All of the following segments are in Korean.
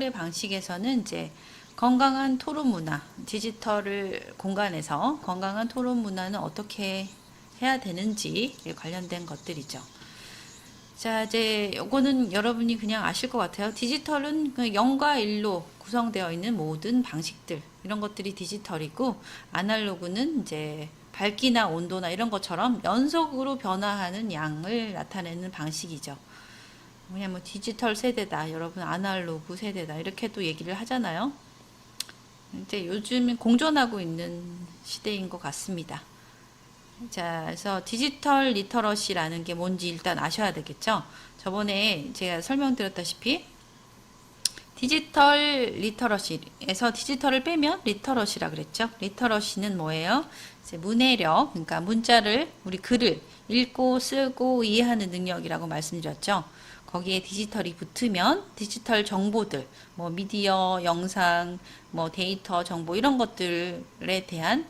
디지털의 방식에서는 이제 건강한 토론 문화, 디지털을 공간에서 건강한 토론 문화는 어떻게 해야 되는지 관련된 것들이죠. 자, 이제 요거는 여러분이 그냥 아실 것 같아요. 디지털은 그 0과 1로 구성되어 있는 모든 방식들, 이런 것들이 디지털이고, 아날로그는 이제 밝기나 온도나 이런 것처럼 연속으로 변화하는 양을 나타내는 방식이죠. 그냥 뭐 디지털 세대다, 여러분 아날로그 세대다, 이렇게 또 얘기를 하잖아요. 이제 요즘 공존하고 있는 시대인 것 같습니다. 자, 그래서 디지털 리터러시라는 게 뭔지 일단 아셔야 되겠죠. 저번에 제가 설명드렸다시피 디지털 리터러시에서 디지털을 빼면 리터러시라 그랬죠. 리터러시는 뭐예요? 이제 문해력, 그러니까 문자를, 우리 글을 읽고 쓰고 이해하는 능력이라고 말씀드렸죠. 거기에 디지털이 붙으면 디지털 정보들, 뭐 미디어, 영상, 뭐 데이터 정보 이런 것들에 대한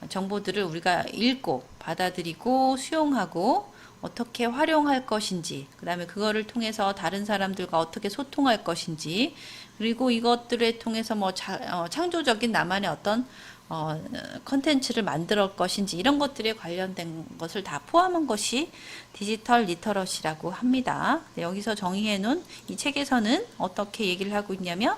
정보들을 우리가 읽고 받아들이고 수용하고 어떻게 활용할 것인지, 그 다음에 그거를 통해서 다른 사람들과 어떻게 소통할 것인지, 그리고 이것들을 통해서 뭐 창조적인 나만의 어떤 컨텐츠를 만들 것인지, 이런 것들에 관련된 것을 다 포함한 것이 디지털 리터러시라고 합니다. 여기서 정의해 놓은 이 책에서는 어떻게 얘기를 하고 있냐면,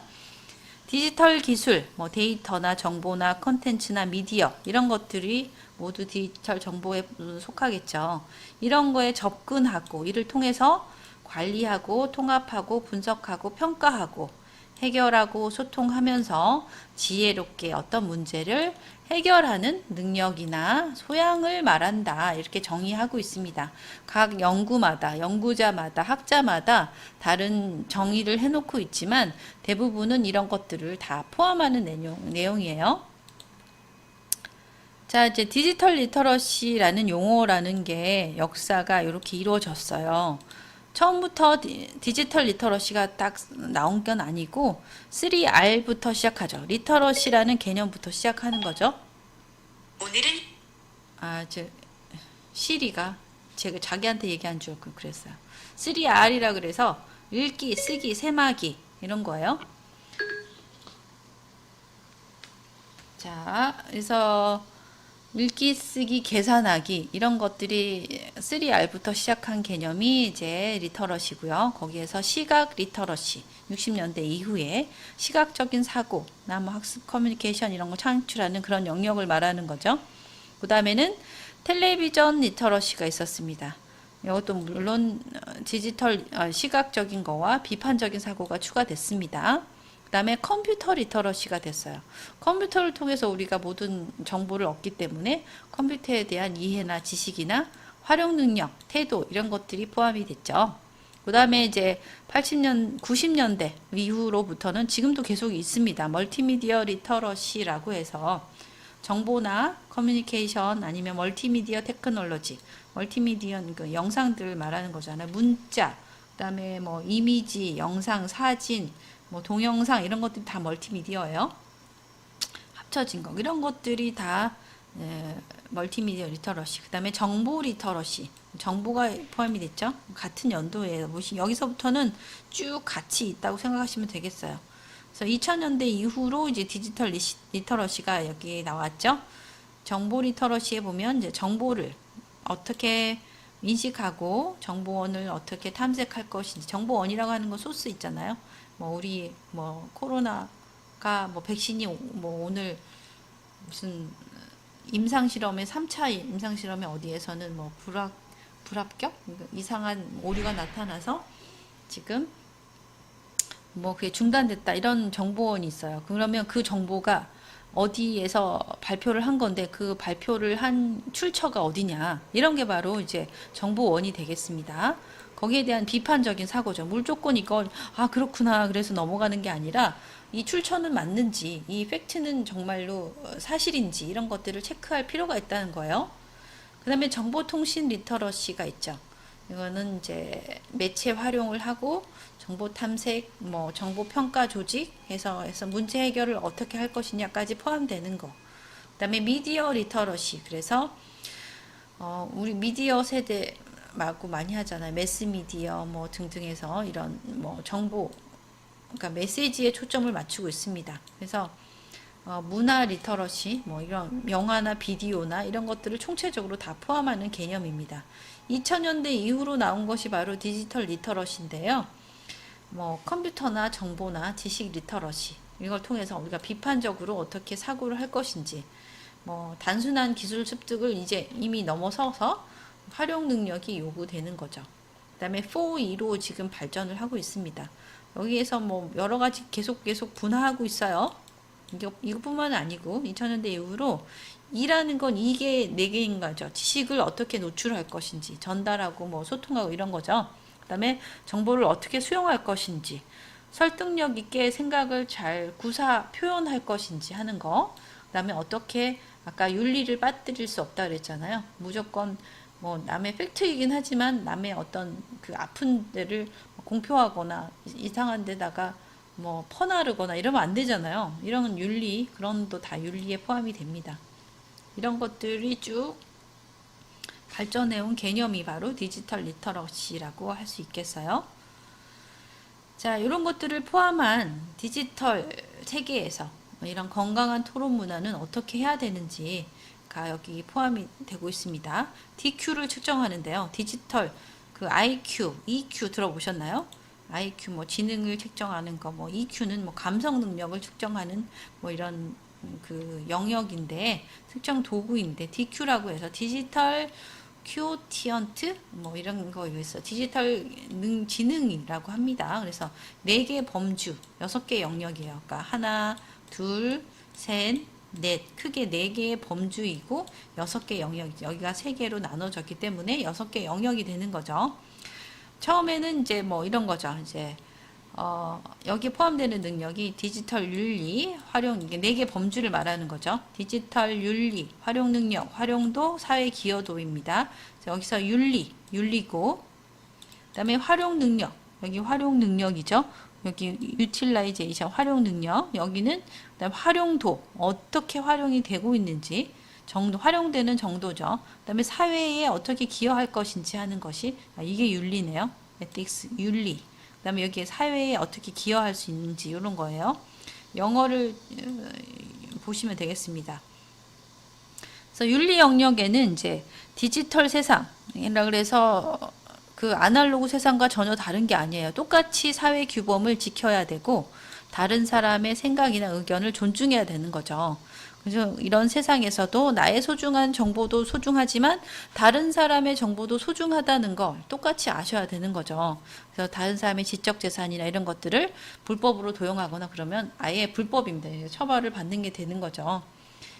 디지털 기술, 뭐 데이터나 정보나 컨텐츠나 미디어 이런 것들이 모두 디지털 정보에 속하겠죠. 이런 거에 접근하고 이를 통해서 관리하고 통합하고 분석하고 평가하고 해결하고 소통하면서 지혜롭게 어떤 문제를 해결하는 능력이나 소양을 말한다. 이렇게 정의하고 있습니다. 각 연구마다, 연구자마다, 학자마다 다른 정의를 해놓고 있지만 대부분은 이런 것들을 다 포함하는 내용이에요. 자, 이제 디지털 리터러시라는 용어라는 게 역사가 이렇게 이루어졌어요. 처음부터 디지털 리터러시가 딱 나온 건 아니고 3R부터 시작하죠. 리터러시라는 개념부터 시작하는 거죠. 오늘은 시리가 제가 자기한테 얘기한 줄 알고 그랬어요. 3R이라 그래서 읽기, 쓰기, 세마기 이런 거예요. 자, 그래서 읽기, 쓰기, 계산하기 이런 것들이 3R부터 시작한 개념이 이제 리터러시고요. 거기에서 시각 리터러시 60년대 이후에 시각적인 사고, 뭐 학습 커뮤니케이션 이런 거 창출하는 그런 영역을 말하는 거죠. 그 다음에는 텔레비전 리터러시가 있었습니다. 이것도 물론 디지털 시각적인 거와 비판적인 사고가 추가됐습니다. 그 다음에 컴퓨터 리터러시가 됐어요. 컴퓨터를 통해서 우리가 모든 정보를 얻기 때문에 컴퓨터에 대한 이해나 지식이나 활용 능력, 태도 이런 것들이 포함이 됐죠. 그 다음에 이제 80년, 90년대 이후로부터는 지금도 계속 있습니다. 멀티미디어 리터러시라고 해서 정보나 커뮤니케이션 아니면 멀티미디어 테크놀로지, 멀티미디어 그 영상들 말하는 거잖아요. 문자, 그 다음에 뭐 이미지, 영상, 사진, 뭐 동영상 이런 것들이 다 멀티미디어예요. 합쳐진 거 이런 것들이 다 멀티미디어 리터러시. 그 다음에 정보 리터러시, 정보가 포함이 됐죠. 같은 연도에 여기서부터는 쭉 같이 있다고 생각하시면 되겠어요. 그래서 2000년대 이후로 이제 디지털 리터러시가 여기 나왔죠. 정보 리터러시에 보면 이제 정보를 어떻게 인식하고 정보원을 어떻게 탐색할 것인지, 정보원이라고 하는 건 소스 있잖아요. 뭐 우리 뭐 코로나가 뭐 백신이 뭐 오늘 무슨 임상실험에 3차 임상실험에 어디에서는 뭐 불합격 이상한 오류가 나타나서 지금 뭐 그게 중단됐다 이런 정보원이 있어요. 그러면 그 정보가 어디에서 발표를 한 건데 그 발표를 한 출처가 어디냐, 이런 게 바로 이제 정보원이 되겠습니다. 거기에 대한 비판적인 사고죠. 물조건 이걸 그렇구나 그래서 넘어가는 게 아니라 이 출처는 맞는지, 이 팩트는 정말로 사실인지 이런 것들을 체크할 필요가 있다는 거예요. 그 다음에 정보통신 리터러시가 있죠. 이거는 이제 매체 활용을 하고 정보 탐색, 뭐 정보 평가 조직 해서 문제 해결을 어떻게 할 것이냐까지 포함되는 거. 그다음에 미디어 리터러시. 그래서 우리 미디어 세대 말고 많이 하잖아요. 매스 미디어 뭐 등등해서 이런 뭐 정보 그러니까 메시지에 초점을 맞추고 있습니다. 그래서 문화 리터러시, 뭐 이런 영화나 비디오나 이런 것들을 총체적으로 다 포함하는 개념입니다. 2000년대 이후로 나온 것이 바로 디지털 리터러시인데요. 뭐 컴퓨터나 정보나 지식 리터러시, 이걸 통해서 우리가 비판적으로 어떻게 사고를 할 것인지, 뭐 단순한 기술 습득을 이제 이미 넘어서서 활용 능력이 요구되는 거죠. 그다음에 4E로 지금 발전을 하고 있습니다. 여기에서 뭐 여러 가지 계속 분화하고 있어요. 이것뿐만 아니고 2000년대 이후로 이라는 건 이게 네 개인 거죠. 지식을 어떻게 노출할 것인지, 전달하고 뭐 소통하고 이런 거죠. 그다음에 정보를 어떻게 수용할 것인지, 설득력 있게 생각을 잘 구사 표현할 것인지 하는 거. 그다음에 어떻게 아까 윤리를 빠뜨릴 수 없다 그랬잖아요. 무조건 뭐 남의 팩트이긴 하지만 남의 어떤 그 아픈 데를 공표하거나 이상한 데다가 뭐 퍼나르거나 이러면 안 되잖아요. 이런 윤리, 그런 것도 다 윤리에 포함이 됩니다. 이런 것들이 쭉 발전해온 개념이 바로 디지털 리터러시라고 할 수 있겠어요. 자, 이런 것들을 포함한 디지털 세계에서 이런 건강한 토론 문화는 어떻게 해야 되는지가 여기 포함이 되고 있습니다. DQ를 측정하는데요. 디지털 그 IQ, EQ 들어보셨나요? IQ 뭐 지능을 측정하는 거, 뭐 EQ는 뭐 감성 능력을 측정하는 뭐 이런 그 영역인데, 측정 도구인데, DQ라고 해서 디지털 큐티언트 뭐 이런 거에 의해서 디지털 지능이라고 합니다. 그래서 4개 범주, 6개 영역이에요. 그러니까 하나, 둘, 셋, 넷, 크게 4개의 범주이고 6개 영역, 여기가 3개로 나눠졌기 때문에 6개 영역이 되는 거죠. 처음에는 이제 뭐 이런 거죠. 이제 여기 포함되는 능력이 디지털 윤리, 활용, 이게 4개 범주를 말하는 거죠. 디지털 윤리, 활용 능력, 활용도, 사회 기여도입니다. 여기서 윤리고, 그 다음에 활용 능력, 여기 활용 능력이죠. 여기 유틸라이제이션, 활용 능력, 여기는 그다음 활용도, 어떻게 활용이 되고 있는지, 정도, 활용되는 정도죠. 그 다음에 사회에 어떻게 기여할 것인지 하는 것이, 이게 윤리네요. 에틱스, 윤리. 그 다음에 여기에 사회에 어떻게 기여할 수 있는지 이런 거예요. 영어를 보시면 되겠습니다. 그래서 윤리 영역에는 이제 디지털 세상이라 그래서 그 아날로그 세상과 전혀 다른 게 아니에요. 똑같이 사회 규범을 지켜야 되고 다른 사람의 생각이나 의견을 존중해야 되는 거죠. 그래서 이런 세상에서도 나의 소중한 정보도 소중하지만 다른 사람의 정보도 소중하다는 걸 똑같이 아셔야 되는 거죠. 그래서 다른 사람의 지적 재산이나 이런 것들을 불법으로 도용하거나 그러면 아예 불법입니다. 처벌을 받는 게 되는 거죠.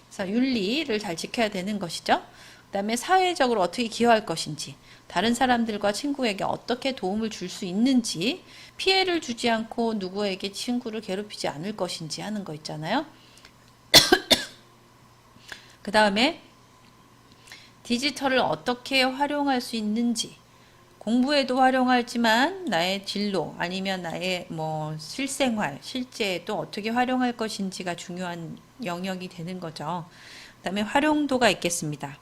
그래서 윤리를 잘 지켜야 되는 것이죠. 그다음에 사회적으로 어떻게 기여할 것인지, 다른 사람들과 친구에게 어떻게 도움을 줄 수 있는지, 피해를 주지 않고 누구에게 친구를 괴롭히지 않을 것인지 하는 거 있잖아요. 그 다음에 디지털을 어떻게 활용할 수 있는지, 공부에도 활용하지만 나의 진로 아니면 나의 뭐 실생활, 실제에도 어떻게 활용할 것인지가 중요한 영역이 되는 거죠. 그 다음에 활용도가 있겠습니다.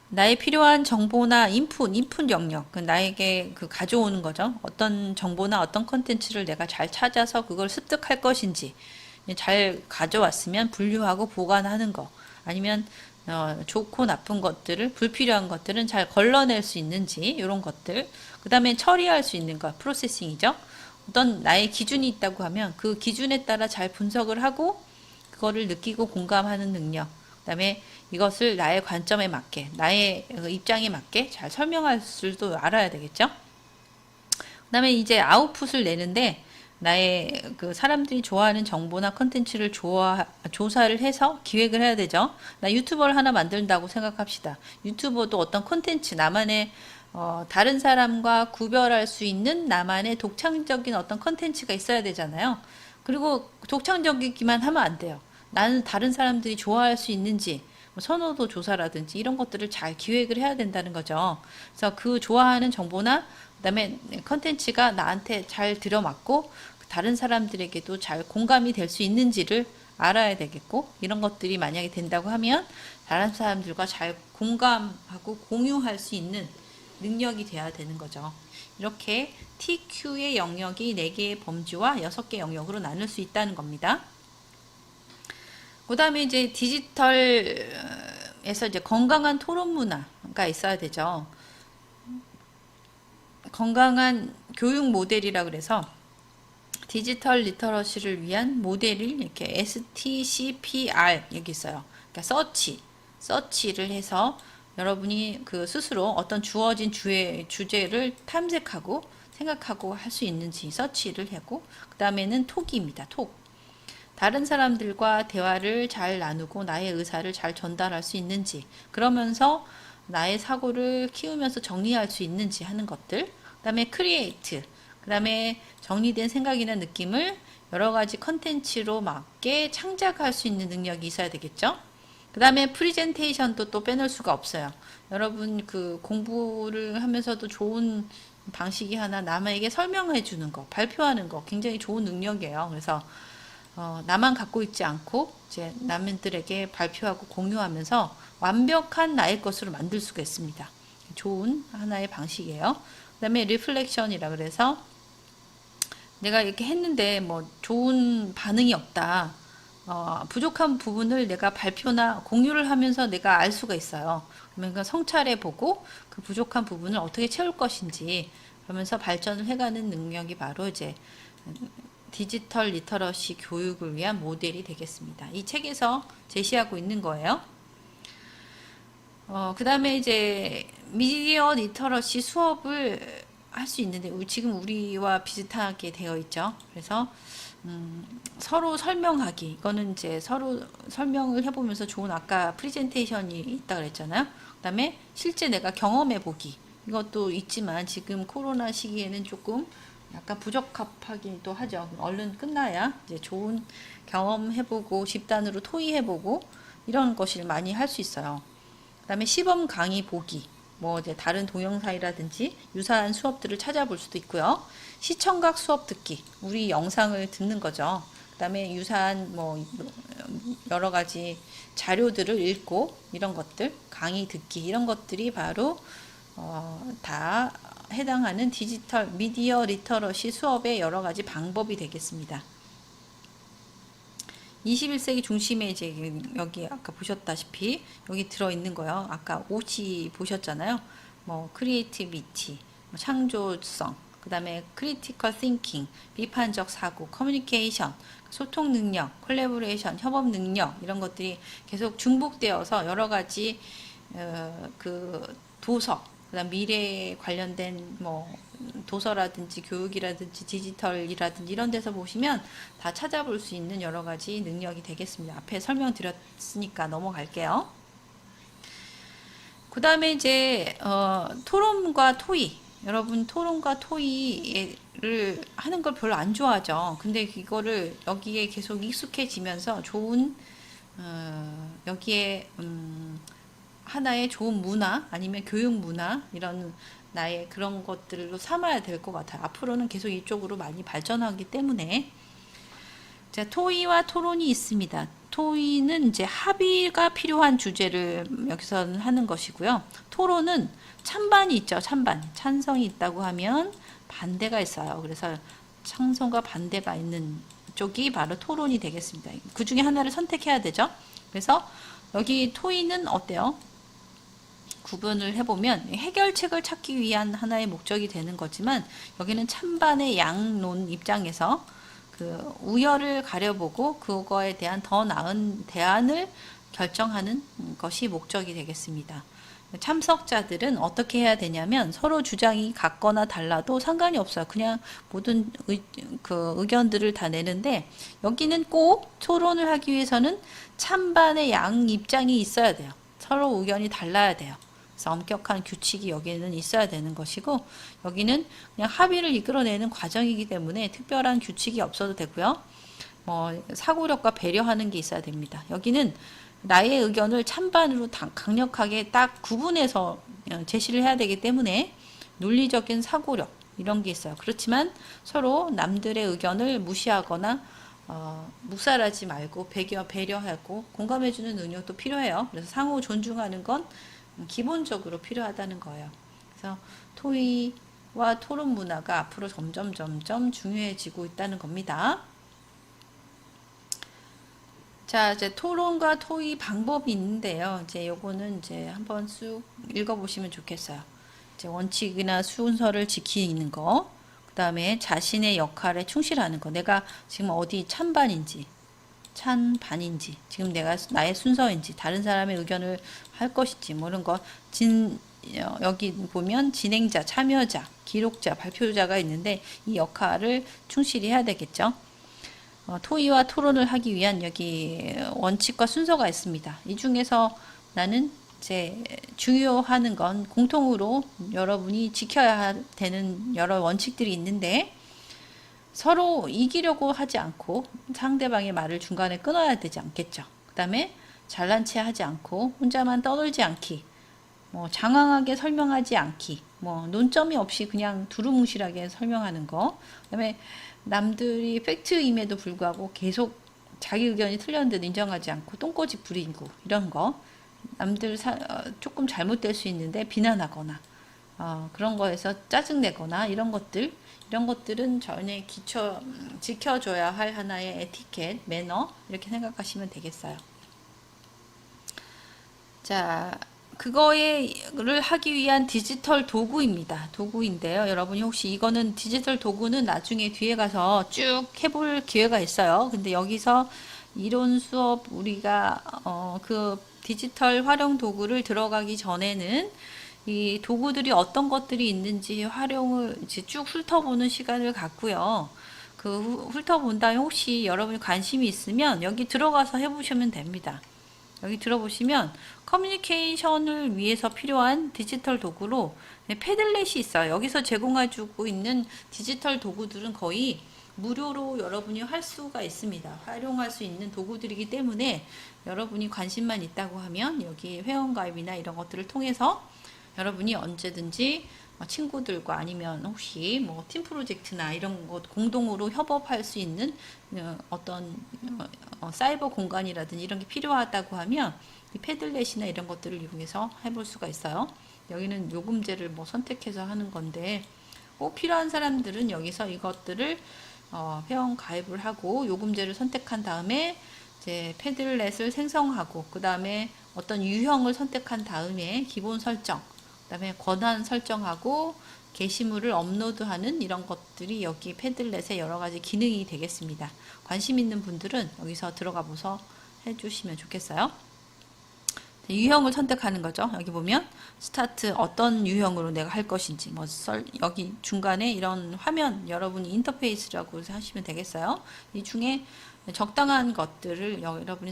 나의 필요한 정보나 인풋 영역, 나에게 그 가져오는 거죠. 어떤 정보나 어떤 컨텐츠를 내가 잘 찾아서 그걸 습득할 것인지, 잘 가져왔으면 분류하고 보관하는 거, 아니면 좋고 나쁜 것들을, 불필요한 것들은 잘 걸러낼 수 있는지, 이런 것들. 그 다음에 처리할 수 있는 것, 프로세싱이죠. 어떤 나의 기준이 있다고 하면 그 기준에 따라 잘 분석을 하고 그거를 느끼고 공감하는 능력. 그 다음에 이것을 나의 관점에 맞게, 나의 입장에 맞게 잘 설명할 줄도 알아야 되겠죠. 그 다음에 이제 아웃풋을 내는데 나의 그 사람들이 좋아하는 정보나 컨텐츠를 조사를 해서 기획을 해야 되죠. 나 유튜버를 하나 만든다고 생각합시다. 유튜버도 어떤 컨텐츠, 나만의 다른 사람과 구별할 수 있는 나만의 독창적인 어떤 컨텐츠가 있어야 되잖아요. 그리고 독창적이기만 하면 안 돼요. 나는 다른 사람들이 좋아할 수 있는지, 선호도 조사라든지 이런 것들을 잘 기획을 해야 된다는 거죠. 그래서 그 좋아하는 정보나 그다음에 컨텐츠가 나한테 잘 들어맞고 다른 사람들에게도 잘 공감이 될 수 있는지를 알아야 되겠고, 이런 것들이 만약에 된다고 하면 다른 사람들과 잘 공감하고 공유할 수 있는 능력이 돼야 되는 거죠. 이렇게 TQ의 영역이 4개의 범주와 6개 영역으로 나눌 수 있다는 겁니다. 그 다음에 이제 디지털에서 이제 건강한 토론 문화가 있어야 되죠. 건강한 교육 모델이라 그래서 디지털 리터러시를 위한 모델을 이렇게 STCPR 여기 있어요. 그러니까 서치를 해서 여러분이 그 스스로 어떤 주어진 주제를 탐색하고 생각하고 할 수 있는지 서치를 하고, 그 다음에는 톡입니다. 톡. 다른 사람들과 대화를 잘 나누고 나의 의사를 잘 전달할 수 있는지, 그러면서 나의 사고를 키우면서 정리할 수 있는지 하는 것들. 그 다음에 크리에이트. 그 다음에 정리된 생각이나 느낌을 여러 가지 컨텐츠로 맞게 창작할 수 있는 능력이 있어야 되겠죠. 그 다음에 프리젠테이션도 또 빼놓을 수가 없어요. 여러분 그 공부를 하면서도 좋은 방식이 하나, 남에게 설명해 주는 거, 발표하는 거 굉장히 좋은 능력이에요. 그래서 나만 갖고 있지 않고 이제 남들에게 발표하고 공유하면서 완벽한 나의 것으로 만들 수가 있습니다. 좋은 하나의 방식이에요. 그 다음에 리플렉션이라 그래서 내가 이렇게 했는데 뭐 좋은 반응이 없다. 부족한 부분을 내가 발표나 공유를 하면서 내가 알 수가 있어요. 그러면 성찰해 보고 그 부족한 부분을 어떻게 채울 것인지 그러면서 발전을 해가는 능력이 바로 이제 디지털 리터러시 교육을 위한 모델이 되겠습니다. 이 책에서 제시하고 있는 거예요. 그 다음에 이제 미디어 리터러시 수업을 할 수 있는데 지금 우리와 비슷하게 되어 있죠. 그래서 서로 설명하기, 이거는 이제 서로 설명을 해보면서 좋은, 아까 프레젠테이션이 있다 그랬잖아요. 그 다음에 실제 내가 경험해 보기, 이것도 있지만 지금 코로나 시기에는 조금 약간 부적합하기도 하죠. 얼른 끝나야 이제 좋은 경험해보고 집단으로 토의해보고 이런 것을 많이 할 수 있어요. 그 다음에 시범 강의 보기, 뭐 이제 다른 동영상이라든지 유사한 수업들을 찾아볼 수도 있고요. 시청각 수업 듣기, 우리 영상을 듣는 거죠. 그 다음에 유사한 뭐 여러 가지 자료들을 읽고 이런 것들, 강의 듣기, 이런 것들이 바로 다 해당하는 디지털 미디어 리터러시 수업의 여러 가지 방법이 되겠습니다. 21세기 중심에 이제 여기 아까 보셨다시피 여기 들어있는 거요. 아까 OC 보셨잖아요. 뭐 크리에이티비티, 창조성, 그 다음에 크리티컬 띵킹, 비판적 사고, 커뮤니케이션, 소통 능력, 콜래보레이션, 협업 능력, 이런 것들이 계속 중복되어서 여러 가지 그 도서, 그다음 미래에 관련된 뭐 도서라든지 교육이라든지 디지털이라든지 이런 데서 보시면 다 찾아볼 수 있는 여러 가지 능력이 되겠습니다. 앞에 설명드렸으니까 넘어갈게요. 그 다음에 이제 토론과 토의, 여러분 토론과 토의를 하는 걸 별로 안 좋아하죠. 근데 이거를 여기에 계속 익숙해지면서 좋은 여기에 하나의 좋은 문화, 아니면 교육 문화, 이런 나의 그런 것들로 삼아야 될 것 같아요. 앞으로는 계속 이쪽으로 많이 발전하기 때문에. 자, 토의와 토론이 있습니다. 토의는 이제 합의가 필요한 주제를 여기서는 하는 것이고요. 토론은 찬반이 있죠. 찬성이 있다고 하면 반대가 있어요. 그래서 찬성과 반대가 있는 쪽이 바로 토론이 되겠습니다. 그 중에 하나를 선택해야 되죠. 그래서 여기 토의는 어때요? 구분을 해보면 해결책을 찾기 위한 하나의 목적이 되는 거지만, 여기는 찬반의 양론 입장에서 그 우열을 가려보고 그거에 대한 더 나은 대안을 결정하는 것이 목적이 되겠습니다. 참석자들은 어떻게 해야 되냐면 서로 주장이 같거나 달라도 상관이 없어요. 그냥 모든 의견들을 다 내는데, 여기는 꼭 토론을 하기 위해서는 찬반의 양 입장이 있어야 돼요. 서로 의견이 달라야 돼요. 그래서 엄격한 규칙이 여기는 있어야 되는 것이고, 여기는 그냥 합의를 이끌어내는 과정이기 때문에 특별한 규칙이 없어도 되고요. 뭐 사고력과 배려하는 게 있어야 됩니다. 여기는 나의 의견을 찬반으로 강력하게 딱 구분해서 제시를 해야 되기 때문에 논리적인 사고력, 이런 게 있어요. 그렇지만 서로 남들의 의견을 무시하거나 묵살하지 말고 배려하고 공감해주는 능력도 필요해요. 그래서 상호 존중하는 건 기본적으로 필요하다는 거예요. 그래서 토의, 토의와 토론 문화가 앞으로 점점 중요해지고 있다는 겁니다. 자, 이제 토론과 토의 방법이 있는데요. 이제 요거는 이제 한번 쑥 읽어보시면 좋겠어요. 이제 원칙이나 순서를 지키는 거, 그 다음에 자신의 역할에 충실하는 거. 내가 지금 어디 찬반인지, 찬반인지, 지금 내가 나의 순서인지, 다른 사람의 의견을 할 것인지, 뭐 이런 거. 여기 보면 진행자, 참여자, 기록자, 발표자가 있는데 이 역할을 충실히 해야 되겠죠. 토의와 토론을 하기 위한 여기 원칙과 순서가 있습니다. 이 중에서 나는 이제 중요하는 건 공통으로 여러분이 지켜야 되는 여러 원칙들이 있는데 서로 이기려고 하지 않고 상대방의 말을 중간에 끊어야 되지 않겠죠. 그 다음에 잘난 체 하지 않고 혼자만 떠들지 않기, 뭐 장황하게 설명하지 않기, 뭐 논점이 없이 그냥 두루뭉실하게 설명하는 거. 그다음에 남들이 팩트임에도 불구하고 계속 자기 의견이 틀렸는데 인정하지 않고 똥꼬집 부리고 이런 거. 남들 조금 잘못될 수 있는데 비난하거나 그런 거에서 짜증내거나 이런 것들은 전에 지켜줘야 할 하나의 에티켓, 매너 이렇게 생각하시면 되겠어요. 자, 그거를 하기 위한 디지털 도구인데요. 여러분이 혹시 이거는 디지털 도구는 나중에 뒤에 가서 쭉 해볼 기회가 있어요. 근데 여기서 이론 수업 우리가 그 디지털 활용 도구를 들어가기 전에는 이 도구들이 어떤 것들이 있는지 활용을 이제 쭉 훑어보는 시간을 갖고요. 그 훑어본 다음에 혹시 여러분이 관심이 있으면 여기 들어가서 해보시면 됩니다. 여기 들어보시면 커뮤니케이션을 위해서 필요한 디지털 도구로 패들렛이 있어요. 여기서 제공해주고 있는 디지털 도구들은 거의 무료로 여러분이 할 수가 있습니다. 활용할 수 있는 도구들이기 때문에 여러분이 관심만 있다고 하면 여기 회원가입이나 이런 것들을 통해서 여러분이 언제든지 친구들과 아니면 혹시 뭐 팀 프로젝트나 이런 것 공동으로 협업할 수 있는 어떤 사이버 공간이라든지 이런 게 필요하다고 하면 이 패들렛이나 이런 것들을 이용해서 해볼 수가 있어요. 여기는 요금제를 뭐 선택해서 하는 건데 꼭 필요한 사람들은 여기서 이것들을 회원 가입을 하고 요금제를 선택한 다음에 이제 패들렛을 생성하고 그 다음에 어떤 유형을 선택한 다음에 기본 설정, 그 다음에 권한 설정하고 게시물을 업로드하는 이런 것들이 여기 패들렛의 여러 가지 기능이 되겠습니다. 관심 있는 분들은 여기서 들어가 보서 해주시면 좋겠어요. 유형을 선택하는 거죠. 여기 보면 스타트 어떤 유형으로 내가 할 것인지 뭐 여기 중간에 이런 화면 여러분이 인터페이스라고 하시면 되겠어요. 이 중에 적당한 것들을 여러분이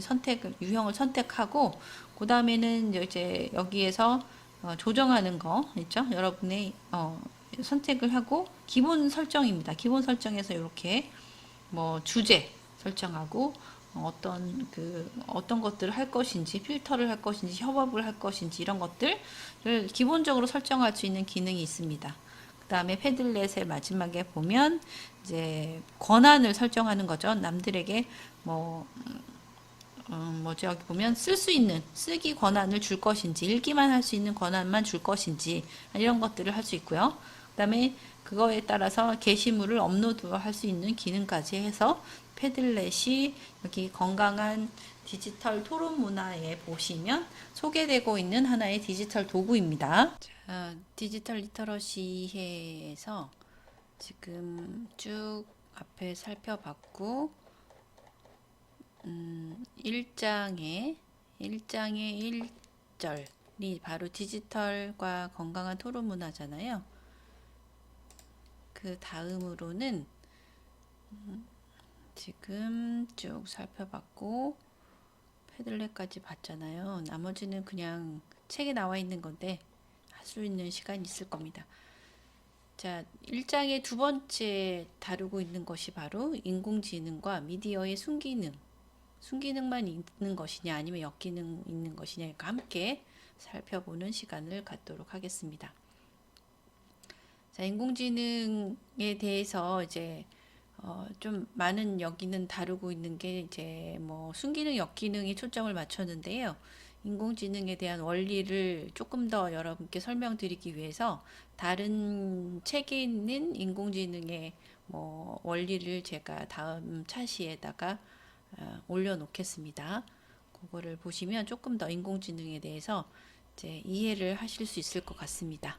유형을 선택하고 그 다음에는 이제 여기에서 조정하는 거 있죠. 여러분의 선택을 하고 기본 설정입니다. 기본 설정에서 이렇게 뭐 주제 설정하고 어떤 것들을 할 것인지 필터를 할 것인지 협업을 할 것인지 이런 것들을 기본적으로 설정할 수 있는 기능이 있습니다. 그 다음에 패들렛의 마지막에 보면 이제 권한을 설정하는 거죠. 남들에게 뭐죠? 여기 보면 쓰기 권한을 줄 것인지 읽기만 할 수 있는 권한만 줄 것인지 이런 것들을 할 수 있고요. 그 다음에 그거에 따라서 게시물을 업로드할 수 있는 기능까지 해서 패들렛이 여기 건강한 디지털 토론 문화에 보시면 소개되고 있는 하나의 디지털 도구입니다. 자, 디지털 리터러시에서 지금 쭉 앞에 살펴봤고 1장의 1절이 바로 디지털과 건강한 토론 문화잖아요. 그 다음으로는 지금 쭉 살펴봤고 패들렛까지 봤잖아요. 나머지는 그냥 책에 나와 있는 건데 할 수 있는 시간이 있을 겁니다. 자, 1장의 두 번째 다루고 있는 것이 바로 인공지능과 미디어의 순기능만 있는 것이냐 아니면 역기능 있는 것이냐가 함께 살펴보는 시간을 갖도록 하겠습니다. 자, 인공지능에 대해서 이제 좀 많은 여기는 다루고 있는 게 이제 뭐 순기능, 역기능이 초점을 맞췄는데요. 인공지능에 대한 원리를 조금 더 여러분께 설명드리기 위해서 다른 책에 있는 인공지능의 뭐 원리를 제가 다음 차시에다가 올려놓겠습니다. 그거를 보시면 조금 더 인공지능에 대해서 이제 이해를 하실 수 있을 것 같습니다.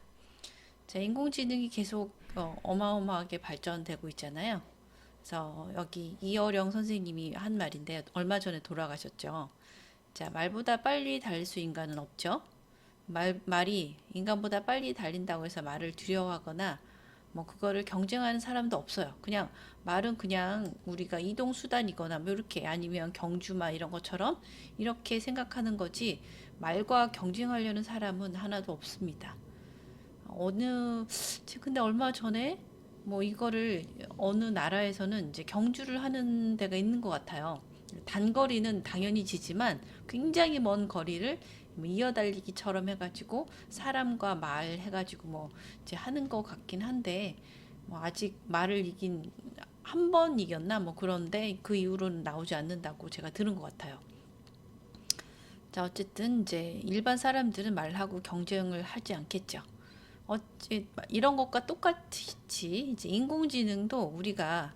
자, 인공지능이 계속 어마어마하게 발전되고 있잖아요. 그래서 여기 이어령 선생님이 한 말인데 얼마 전에 돌아가셨죠. 자, 말보다 빨리 달릴 수 인간은 없죠. 말이 인간보다 빨리 달린다고 해서 말을 두려워하거나 뭐 그거를 경쟁하는 사람도 없어요. 그냥 말은 그냥 우리가 이동 수단이거나 뭐 이렇게 아니면 경주마 이런 것처럼 이렇게 생각하는 거지 말과 경쟁하려는 사람은 하나도 없습니다. 근데 얼마 전에 뭐 이거를 어느 나라에서는 이제 경주를 하는 데가 있는 것 같아요. 단거리는 당연히 지지만 굉장히 먼 거리를 뭐 이어달리기처럼 해가지고 사람과 말 해가지고 뭐 이제 하는 것 같긴 한데 뭐 아직 말을 이긴 한 번 이겼나 뭐 그런데 그 이후로는 나오지 않는다고 제가 들은 것 같아요. 자, 어쨌든 이제 일반 사람들은 말하고 경쟁을 하지 않겠죠. 어찌 이런 것과 똑같이 이제 인공지능도 우리가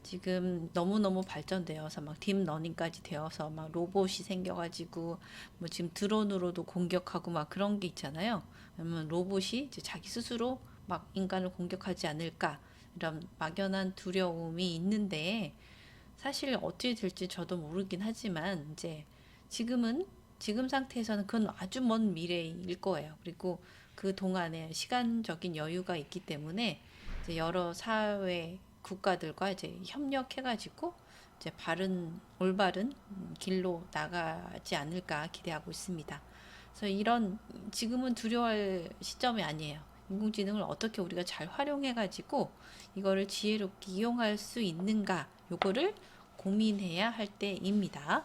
지금 너무너무 발전되어서 막 딥러닝까지 되어서 막 로봇이 생겨가지고 뭐 지금 드론으로도 공격하고 막 그런 게 있잖아요. 그러면 로봇이 이제 자기 스스로 막 인간을 공격하지 않을까 이런 막연한 두려움이 있는데 사실 어떻게 될지 저도 모르긴 하지만 이제 지금은 지금 상태에서는 그건 아주 먼 미래일 거예요. 그리고 그 동안에 시간적인 여유가 있기 때문에 이제 여러 사회 국가들과 이제 협력해가지고 이제 올바른 길로 나가지 않을까 기대하고 있습니다. 그래서 이런 지금은 두려워할 시점이 아니에요. 인공지능을 어떻게 우리가 잘 활용해가지고 이거를 지혜롭게 이용할 수 있는가, 요거를 고민해야 할 때입니다.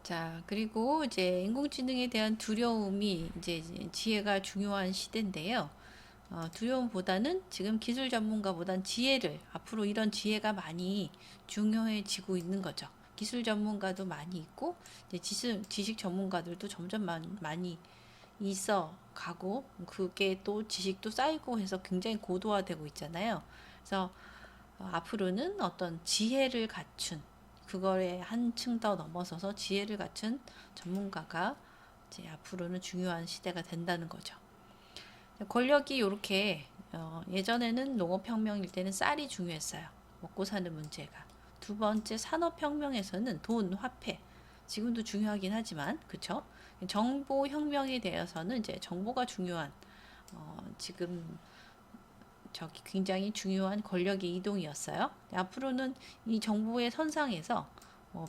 자, 그리고 이제 인공지능에 대한 두려움이 이제 지혜가 중요한 시대인데요. 두려움보다는 지금 기술 전문가보단 지혜를, 앞으로 이런 지혜가 많이 중요해지고 있는 거죠. 기술 전문가도 많이 있고, 이제 지식 전문가들도 점점 많이 있어 가고, 그게 또 지식도 쌓이고 해서 굉장히 고도화되고 있잖아요. 그래서 앞으로는 어떤 지혜를 갖춘, 그거에 한층 더 넘어서서 지혜를 갖춘 전문가가 이제 앞으로는 중요한 시대가 된다는 거죠. 권력이 이렇게 예전에는 농업혁명일 때는 쌀이 중요했어요. 먹고 사는 문제가. 두 번째 산업혁명에서는 돈, 화폐. 지금도 중요하긴 하지만, 그쵸? 정보혁명에 대해서는 이제 정보가 중요한, 지금 저기 굉장히 중요한 권력의 이동이었어요. 앞으로는 이 정보의 선상에서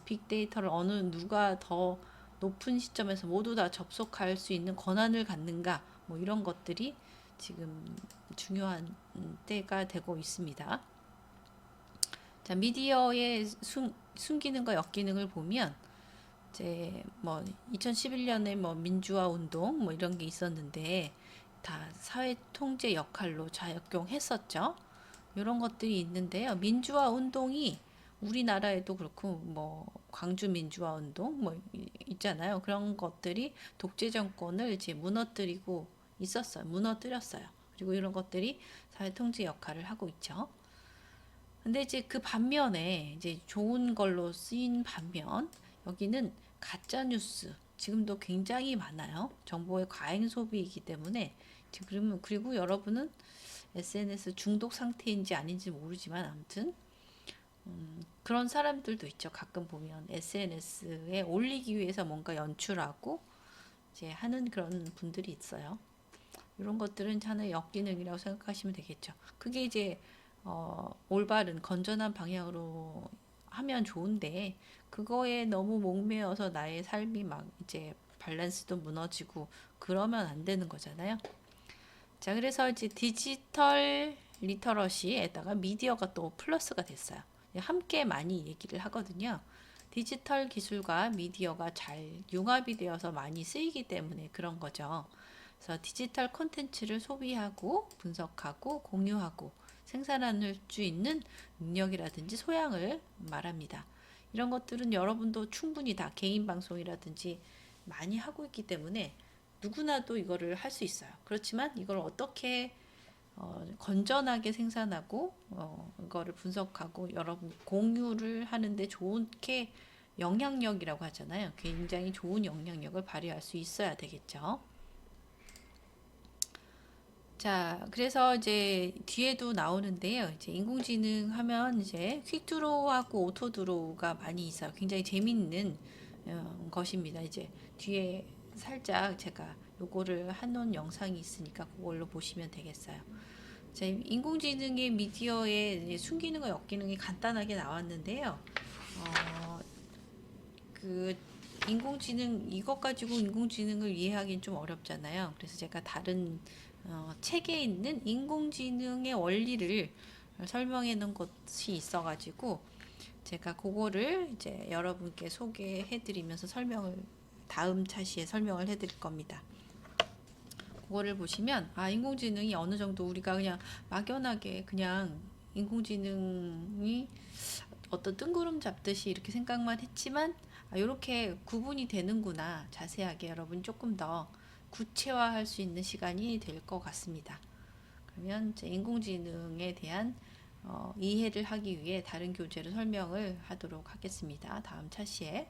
빅데이터를 누가 더 높은 시점에서 모두 다 접속할 수 있는 권한을 갖는가 뭐 이런 것들이 지금 중요한 때가 되고 있습니다. 자, 미디어의 순기능과 역기능을 보면 이제 뭐 2011년에 뭐 민주화 운동 뭐 이런 게 있었는데 다 사회 통제 역할로 작용했었죠. 이런 것들이 있는데요. 민주화 운동이 우리나라에도 그렇고 뭐 광주 민주화 운동 뭐 있잖아요. 그런 것들이 독재 정권을 이제 무너뜨리고 있었어요. 무너뜨렸어요. 그리고 이런 것들이 사회 통제 역할을 하고 있죠. 근데 이제 그 반면에 이제 좋은 걸로 쓰인 반면 여기는 가짜 뉴스 지금도 굉장히 많아요. 정보의 과잉 소비이기 때문에 그리고 여러분은 SNS 중독 상태인지 아닌지 모르지만 아무튼 그런 사람들도 있죠. 가끔 보면 SNS에 올리기 위해서 뭔가 연출하고 이제 하는 그런 분들이 있어요. 이런 것들은 하나의 역기능이라고 생각하시면 되겠죠. 그게 이제 올바른 건전한 방향으로 하면 좋은데 그거에 너무 목매어서 나의 삶이 막 이제 밸런스도 무너지고 그러면 안 되는 거잖아요. 자, 그래서 이제 디지털 리터러시에다가 미디어가 또 플러스가 됐어요. 함께 많이 얘기를 하거든요. 디지털 기술과 미디어가 잘 융합이 되어서 많이 쓰이기 때문에 그런 거죠. 그래서 디지털 콘텐츠를 소비하고 분석하고 공유하고 생산할 수 있는 능력이라든지 소양을 말합니다. 이런 것들은 여러분도 충분히 다 개인 방송이라든지 많이 하고 있기 때문에 누구나도 이거를 할 수 있어요. 그렇지만 이걸 어떻게 건전하게 생산하고 이거를 분석하고 여러분 공유를 하는데 좋게 영향력이라고 하잖아요. 굉장히 좋은 영향력을 발휘할 수 있어야 되겠죠. 자, 그래서 이제 뒤에도 나오는데요. 이제 인공지능 하면 이제 퀵드로우하고 오토드로우가 많이 있어요. 굉장히 재밌는 것입니다. 이제 뒤에 살짝 제가 요거를 한놓은 영상이 있으니까 그걸로 보시면 되겠어요. 자, 인공지능의 미디어에 순기능과 역기능이 간단하게 나왔는데요. 그 인공지능 이것 가지고 인공지능을 이해하기는 좀 어렵잖아요. 그래서 제가 다른 책에 있는 인공지능의 원리를 설명해 놓은 것이 있어가지고 제가 그거를 이제 여러분께 소개해 드리면서 다음 차시에 설명을 해 드릴 겁니다. 그거를 보시면 인공지능이 어느 정도 우리가 그냥 막연하게 그냥 인공지능이 어떤 뜬구름 잡듯이 이렇게 생각만 했지만 이렇게 구분이 되는구나. 자세하게 여러분 조금 더 구체화할 수 있는 시간이 될 것 같습니다. 그러면 인공지능에 대한 이해를 하기 위해 다른 교재로 설명을 하도록 하겠습니다. 다음 차시에.